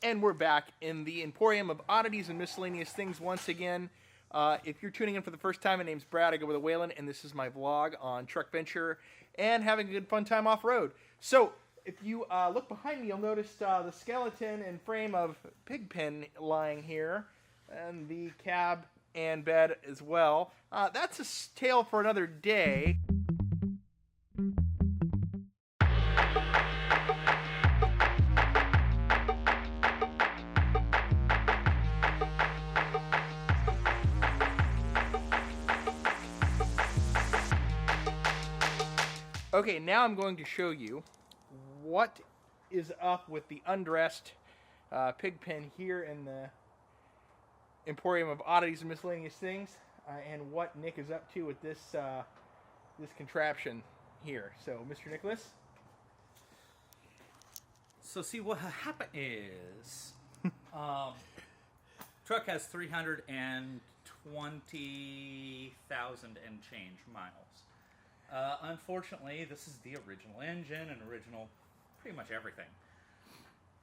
And we're back in the Emporium of Oddities and Miscellaneous Things once again. If you're tuning in for the first time, my name's Brad. I go by the Whalen, and this is my vlog on truck venture and having a good fun time off-road. So, if you look behind me, you'll notice the skeleton and frame of Pigpen lying here, and the cab and bed as well. That's a tale for another day. Okay, now I'm going to show you what is up with the undressed Pigpen here in the Emporium of Oddities and Miscellaneous Things, and what Nick is up to with this this contraption here. So, Mr. Nicholas? So see, what happened is, truck has 320,000 and change miles. Unfortunately, this is the original engine and original pretty much everything.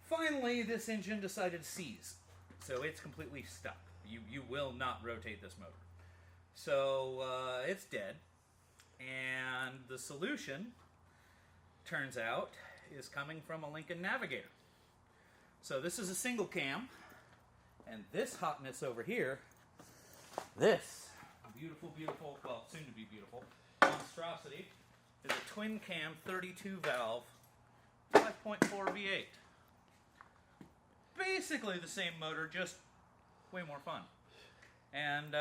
Finally, this engine decided to seize, so it's completely stuck. You will not rotate this motor. So it's dead, and the solution, turns out, is coming from a Lincoln Navigator. So this is a single cam, and this hotness over here, this beautiful, beautiful, well, soon to be beautiful, monstrosity is a twin cam 32 valve 5.4 V8. Basically the same motor, just way more fun. And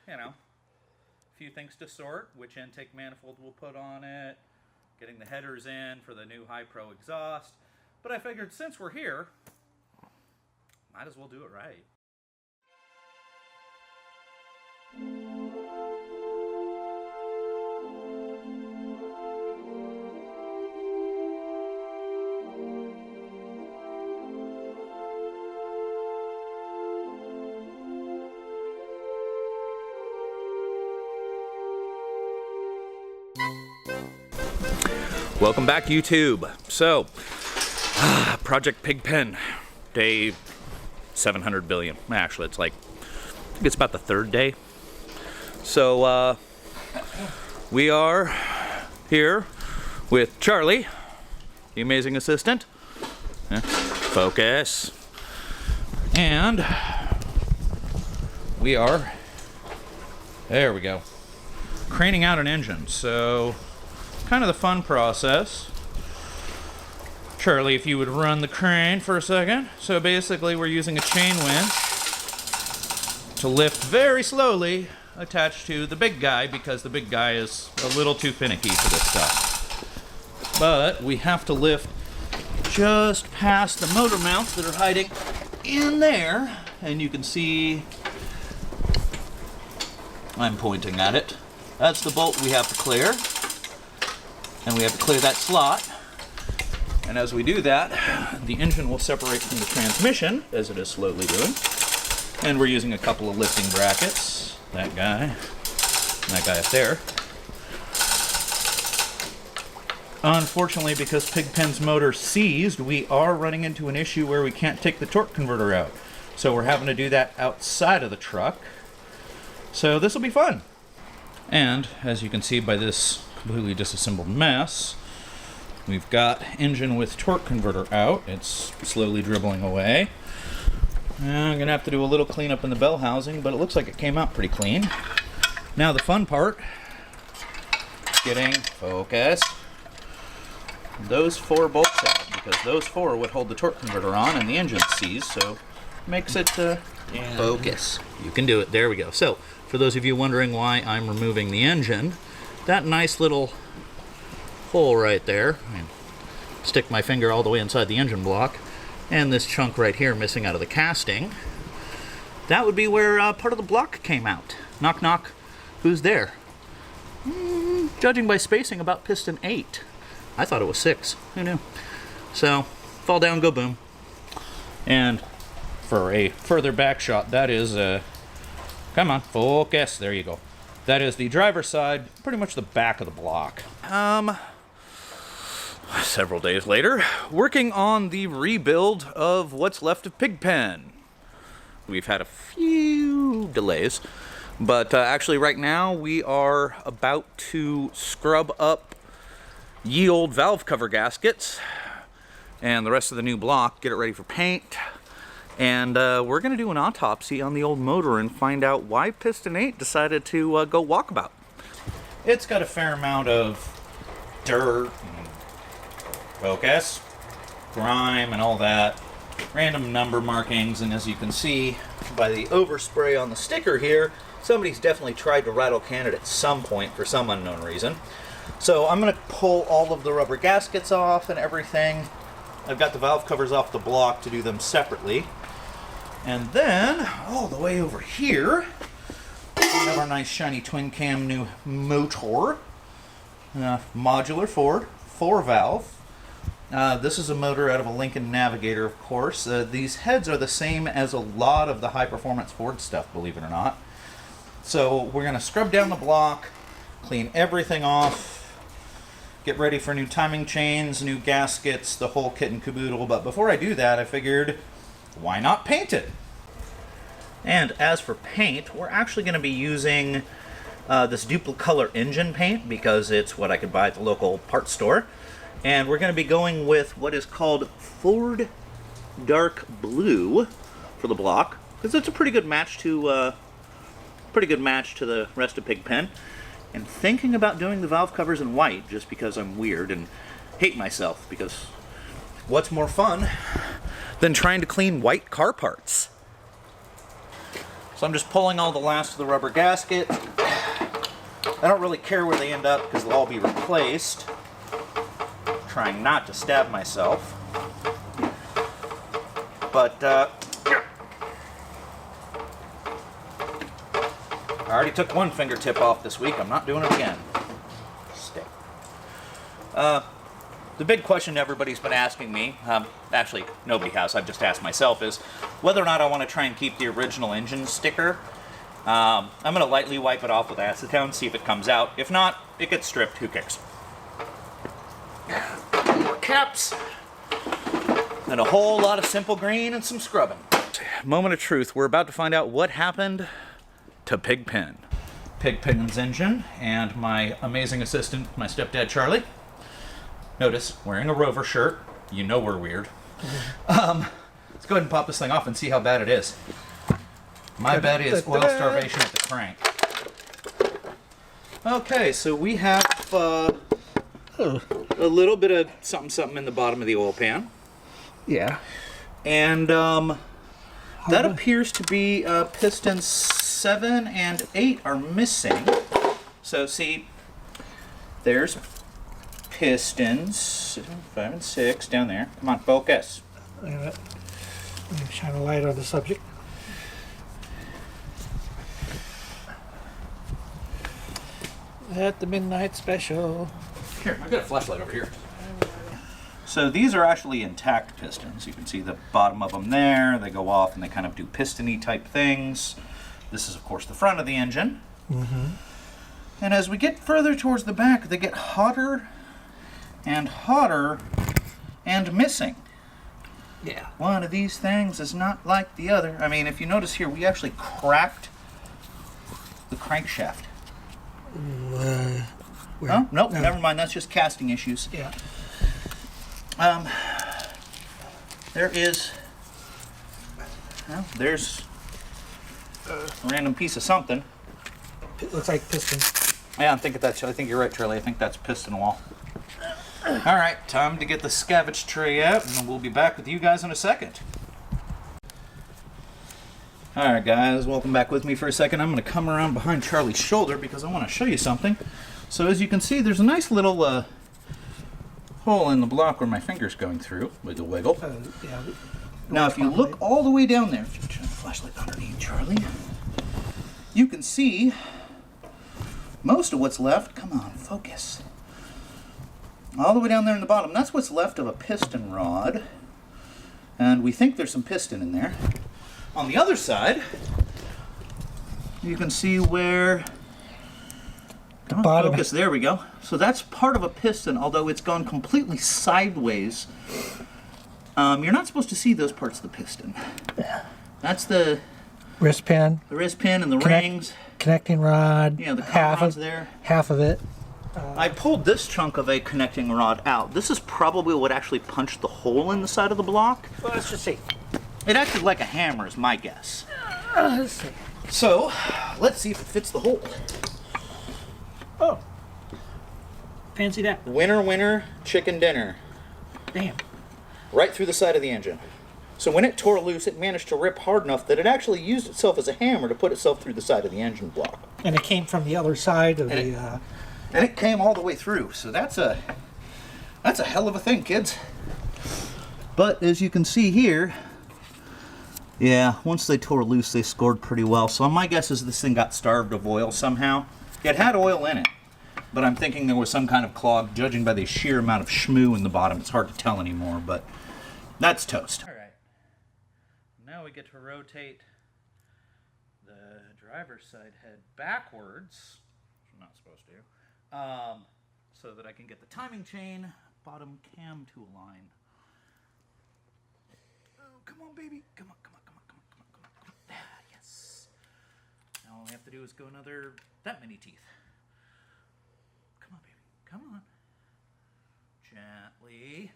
you know, a few things to sort: which intake manifold we'll put on it, getting the headers in for the new High Pro exhaust. But I figured since we're here, might as well do it right. Welcome back, YouTube. So, Project Pigpen, day 700 billion. Actually, it's like, I think it's about the third day. So, we are here with Charlie, the amazing assistant. Focus. And we are, there we go, craning out an engine. So, kind of the fun process. Charlie, if you would run the crane for a second. So basically we're using a chain winch to lift very slowly, attached to the big guy, because the big guy is a little too finicky for this stuff. But we have to lift just past the motor mounts that are hiding in there, and you can see I'm pointing at it. That's the bolt we have to clear. And we have to clear that slot. And as we do that, the engine will separate from the transmission, as it is slowly doing. And we're using a couple of lifting brackets. That guy, and that guy up there. Unfortunately, because Pigpen's motor seized, we are running into an issue where we can't take the torque converter out. So we're having to do that outside of the truck. So this will be fun. And as you can see by this completely disassembled mess, we've got engine with torque converter out. It's slowly dribbling away. I'm gonna have to do a little cleanup in the bell housing, but it looks like it came out pretty clean. Now the fun part, getting focused, those 4 bolts out, because those 4 would hold the torque converter on and the engine seized, so makes it focus. You can do it. There we go. So for those of you wondering why I'm removing the engine, that nice little hole right there, stick my finger all the way inside the engine block, and this chunk right here missing out of the casting, that would be where part of the block came out. Knock knock, who's there? Judging by spacing, about piston 8. I thought it was 6, who knew? So, fall down, go boom. And for a further back shot, that is come on, focus, there you go. That is the driver's side, pretty much the back of the block. Several days later, working on the rebuild of what's left of Pigpen. We've had a few delays, but actually right now we are about to scrub up ye old valve cover gaskets and the rest of the new block, get it ready for paint, and we're going to do an autopsy on the old motor and find out why Piston 8 decided to go walkabout. It's got a fair amount of dirt and focus, grime and all that, random number markings, and as you can see by the overspray on the sticker here, somebody's definitely tried to rattle can it at some point for some unknown reason. So I'm going to pull all of the rubber gaskets off and everything. I've got the valve covers off the block to do them separately. And then, all the way over here, we have our nice shiny twin cam new motor. Modular Ford, 4-valve. This is a motor out of a Lincoln Navigator, of course. These heads are the same as a lot of the high-performance Ford stuff, believe it or not. So we're going to scrub down the block, clean everything off, get ready for new timing chains, new gaskets, the whole kit and caboodle. But before I do that, I figured, why not paint it? And as for paint, we're actually going to be using this Duplicolor engine paint because it's what I could buy at the local parts store. And we're going to be going with what is called Ford Dark Blue for the block, because it's a pretty good match to the rest of Pigpen. And thinking about doing the valve covers in white just because I'm weird and hate myself, because what's more fun than trying to clean white car parts? So I'm just pulling all the last of the rubber gasket. I don't really care where they end up because they'll all be replaced. Trying not to stab myself. But I already took one fingertip off this week. I'm not doing it again. Stay. The big question everybody's been asking me, actually nobody has, I've just asked myself, is whether or not I want to try and keep the original engine sticker. I'm going to lightly wipe it off with acetone, see if it comes out. If not, it gets stripped. Who cares? More caps. And a whole lot of simple green and some scrubbing. Moment of truth. We're about to find out what happened to Pigpen. Pigpen's engine and my amazing assistant, my stepdad Charlie. Notice, wearing a Rover shirt. You know we're weird. Let's go ahead and pop this thing off and see how bad it is. My bet is oil starvation at the crank. Okay, so we have a little bit of something in the bottom of the oil pan. Yeah. And that appears to be pistons 7 and 8 are missing. So see, there's pistons 5 and 6 down there. Come on, focus. Wait a minute. Let me shine a light on the subject. At the midnight special. Here, I've got a flashlight over here. So these are actually intact pistons. You can see the bottom of them there. They go off and they kind of do piston-y type things. This is, of course, the front of the engine. Mm-hmm. And as we get further towards the back, they get hotter and hotter and missing. Yeah. One of these things is not like the other. I mean, if you notice here, we actually cracked the crankshaft. Oh, nope, no. Never mind. That's just casting issues. Yeah. There is, well, there's a random piece of something. It looks like piston. Yeah, I think you're right, Charlie. I think that's piston wall. All right, time to get the scavenge tray out, and we'll be back with you guys in a second. All right, guys, welcome back with me for a second. I'm going to come around behind Charlie's shoulder because I want to show you something. So as you can see, there's a nice little hole in the block where my finger's going through. Wiggle, wiggle. Yeah. Now, if you look all the way down there, if you turn the flashlight underneath, Charlie, you can see most of what's left. Come on, focus. All the way down there in the bottom, that's what's left of a piston rod. And we think there's some piston in there. On the other side, you can see where The bottom. Focus, there we go. So that's part of a piston, although it's gone completely sideways. You're not supposed to see those parts of the piston. That's the Wrist pin. the wrist pin and the rings. Connecting rod. Yeah, the half rod's of there. Half of it. I pulled this chunk of a connecting rod out. This is probably what actually punched the hole in the side of the block. Well, let's just see. It acted like a hammer, is my guess. Let's see. So, let's see if it fits the hole. Oh. Fancy that. Winner, winner, chicken dinner. Damn. Right through the side of the engine. So when it tore loose, it managed to rip hard enough that it actually used itself as a hammer to put itself through the side of the engine block. And it came from the other side of And it came all the way through. So that's a hell of a thing, kids. But as you can see here, yeah, once they tore loose, they scored pretty well. So my guess is this thing got starved of oil somehow. It had oil in it, but I'm thinking there was some kind of clog. Judging by the sheer amount of schmoo in the bottom, it's hard to tell anymore, but that's toast. All right, now we get to rotate the driver's side head backwards, which I'm not supposed to, so that I can get the timing chain bottom cam to align. Oh, come on, baby. Come on, come on, come on, come on, come on, come on, come on. Ah, yes. Now all we have to do is go another that many teeth. Come on, baby. Come on. Gently.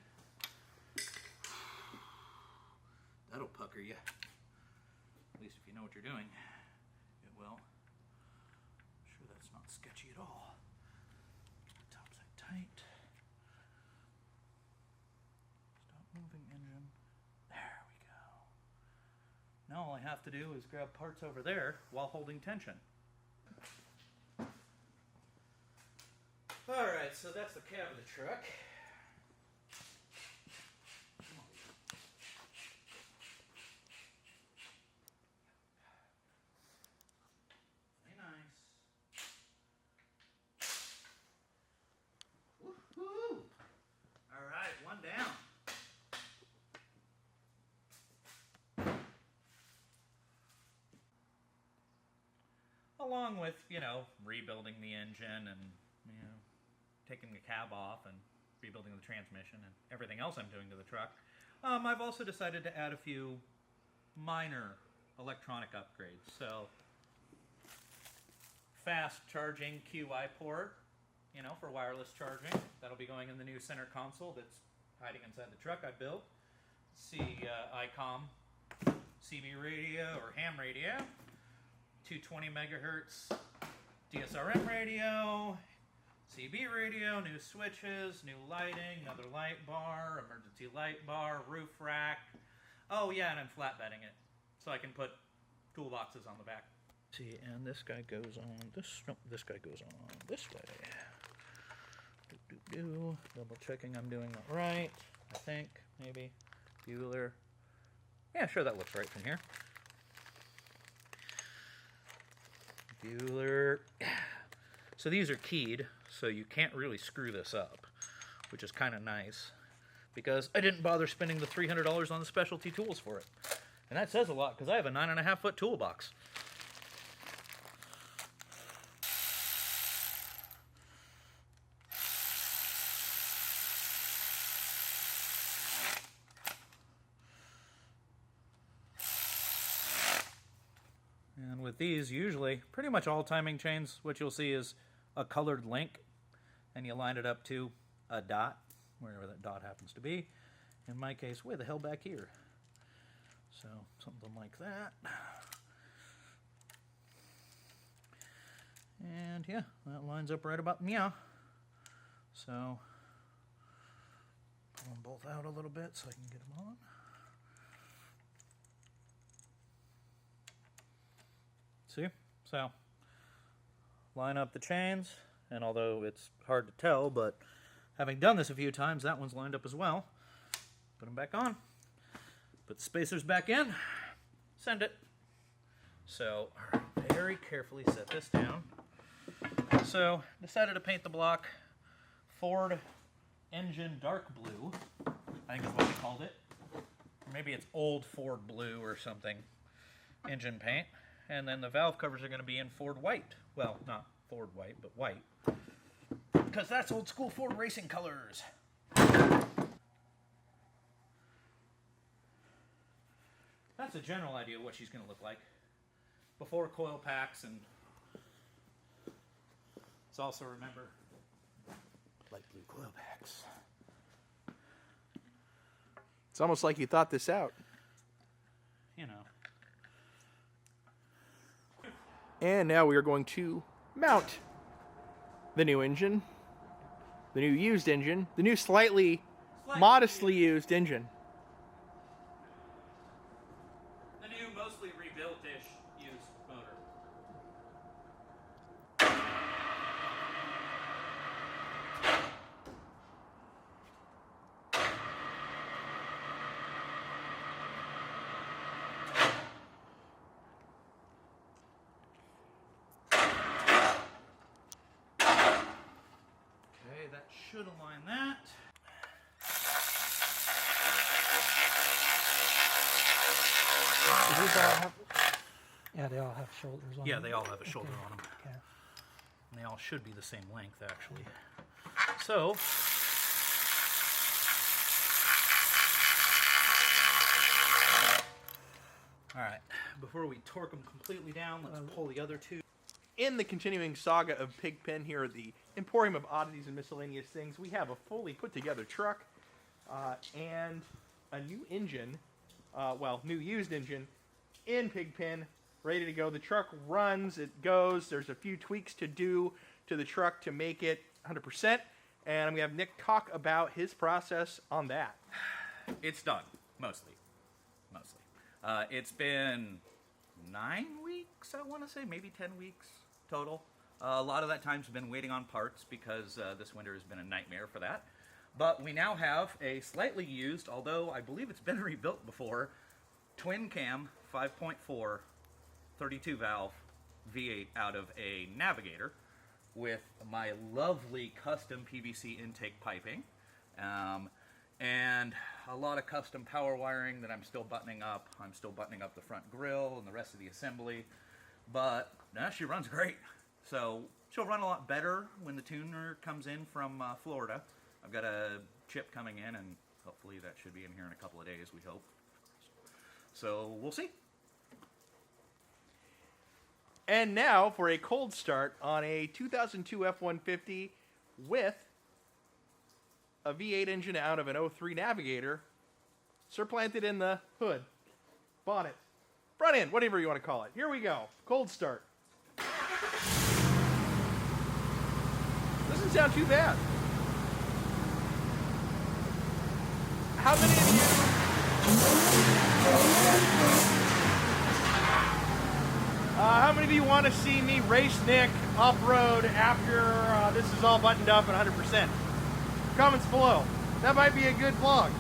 That'll pucker you. At least if you know what you're doing, it will. I'm sure that's not sketchy at all. Top side tight. Stop moving, engine. There we go. Now all I have to do is grab parts over there while holding tension. Alright, so that's the cab of the truck. Very nice. Woohoo! Alright, one down. Along with, rebuilding the engine and, taking the cab off and rebuilding the transmission and everything else I'm doing to the truck, I've also decided to add a few minor electronic upgrades. So, fast charging QI port, for wireless charging. That'll be going in the new center console that's hiding inside the truck I built. ICOM CB radio or ham radio. 220 megahertz DSRM radio, CB radio, new switches, new lighting, another light bar, emergency light bar, roof rack. Oh yeah, and I'm flatbedding it so I can put toolboxes on the back. See, and this guy goes on this. Nope, this guy goes on this way. Double checking I'm doing that right. I think maybe Bueller. Yeah, sure, that looks right from here. Bueller. So these are keyed, so you can't really screw this up, which is kind of nice, because I didn't bother spending the $300 on the specialty tools for it. And that says a lot, because I have a 9.5-foot toolbox. And with these, usually, pretty much all timing chains, what you'll see is a colored link, and you line it up to a dot, wherever that dot happens to be. In my case, way the hell back here. So, something like that. And yeah, that lines up right about meow. So, pull them both out a little bit so I can get them on. See? So, line up the chains, and although it's hard to tell, but having done this a few times, that one's lined up as well. Put them back on. Put the spacers back in. Send it. So, very carefully set this down. So, decided to paint the block Ford Engine Dark Blue, I think is what we called it. Or maybe it's Old Ford Blue or something. Engine paint. And then the valve covers are going to be in Ford White. Well, not Ford white, but white. Because that's old school Ford racing colors. That's a general idea of what she's going to look like. Before coil packs, and let's also remember light blue coil packs. It's almost like you thought this out. You know. And now we are going to mount the new engine, the new used engine, the new slightly modestly used engine. The new mostly rebuilt-ish used motor. Okay, that should align that. Do these all have, yeah, they all have shoulders on Yeah, them. they all have a shoulder on them. Okay. And they all should be the same length, actually. So, all right, before we torque them completely down, let's pull the other two. In the continuing saga of Pigpen here at the Emporium of Oddities and Miscellaneous Things, we have a fully put together truck and a new engine, well, new used engine in Pigpen, ready to go. The truck runs, it goes. There's a few tweaks to do to the truck to make it 100%, and I'm going to have Nick talk about his process on that. It's done, mostly. It's been 9 weeks, I want to say, maybe 10 weeks total. A lot of that time's been waiting on parts because this winter has been a nightmare for that. But we now have a slightly used, although I believe it's been rebuilt before, twin cam 5.4 32 valve V8 out of a Navigator with my lovely custom PVC intake piping. And a lot of custom power wiring that I'm still buttoning up. I'm still buttoning up the front grille and the rest of the assembly. But she runs great. So she'll run a lot better when the tuner comes in from Florida. I've got a chip coming in, and hopefully that should be in here in a couple of days, we hope. So we'll see. And now for a cold start on a 2002 F-150 with a V8 engine out of an 03 Navigator, surplanted in the hood, bonnet, front end, whatever you want to call it. Here we go. Cold start. Doesn't sound too bad. How many of you... how many of you want to see me race Nick off-road after this is all buttoned up and 100%? Comments below. That might be a good vlog.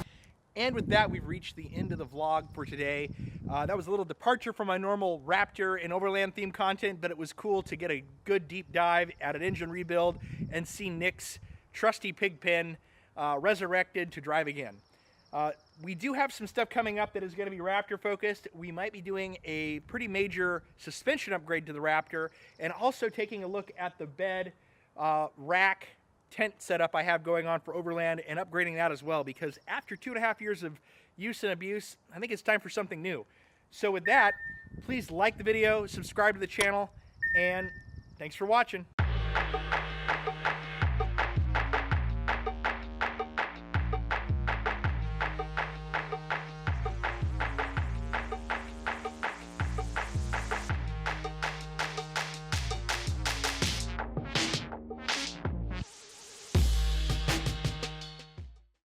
And with that, we've reached the end of the vlog for today. That was a little departure from my normal Raptor and Overland theme content, but it was cool to get a good deep dive at an engine rebuild and see Nick's trusty Pigpen resurrected to drive again. We do have some stuff coming up that is going to be Raptor focused. We might be doing a pretty major suspension upgrade to the Raptor and also taking a look at the bed, rack, tent setup I have going on for Overland and upgrading that as well, because after 2.5 years of use and abuse, I think it's time for something new. So with that, please like the video, subscribe to the channel, and thanks for watching.